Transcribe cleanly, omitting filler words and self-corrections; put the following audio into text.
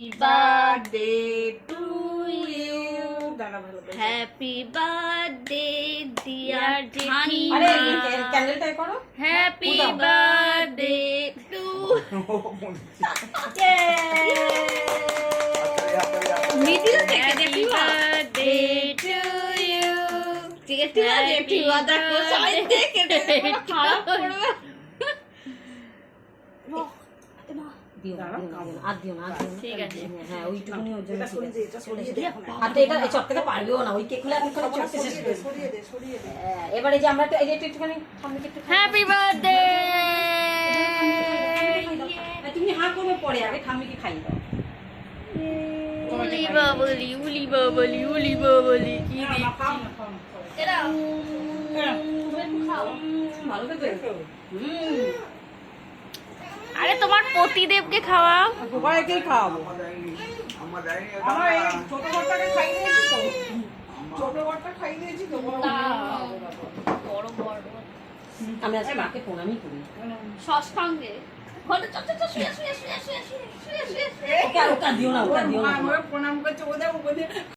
birthday to you. Happy birthday dear আরে জেঠিমা. ক্যান্ডেলটা করো। Happy birthday to মিডিল থেকে Happy birthday to you. জেঠিমা জেঠিমা দেখো সবাই দেখে খারাপ করবে। ঠিক আছে। হ্যাঁ ওইটুকুনি ওর জন্য হাতে এটা চট থেকে পারবেও না ওই কেক গুলো এখন চট শেষ করে এবারে যে আমরা এই যে একটুখানি সামনে একটু Happy birthday. তুমি হা করবে পরে আগে ঠাম্মিকে খাইয়ে দাও উলি বাবলি উলি বাবলি উলি বাবলি কি দেখছি এরা ভালো থাকবে আরে তোমার পতিদেবকে খাওয়াও সবাইকেই খাওয়াবো আমার এই ছোট বড়টাকে খাইয়ে দিয়েছি তো ছোট বড়টা খাইয়ে দিয়েছি তো বড় বড় আমি আজকে মাকে প্রণামই করি সষ্টাঙ্গে ঘরে চল চল শুয়ে শুয়ে শুয়ে শুয়ে শুয়ে শুয়ে ওকে দিও না প্রণাম করছে ওদের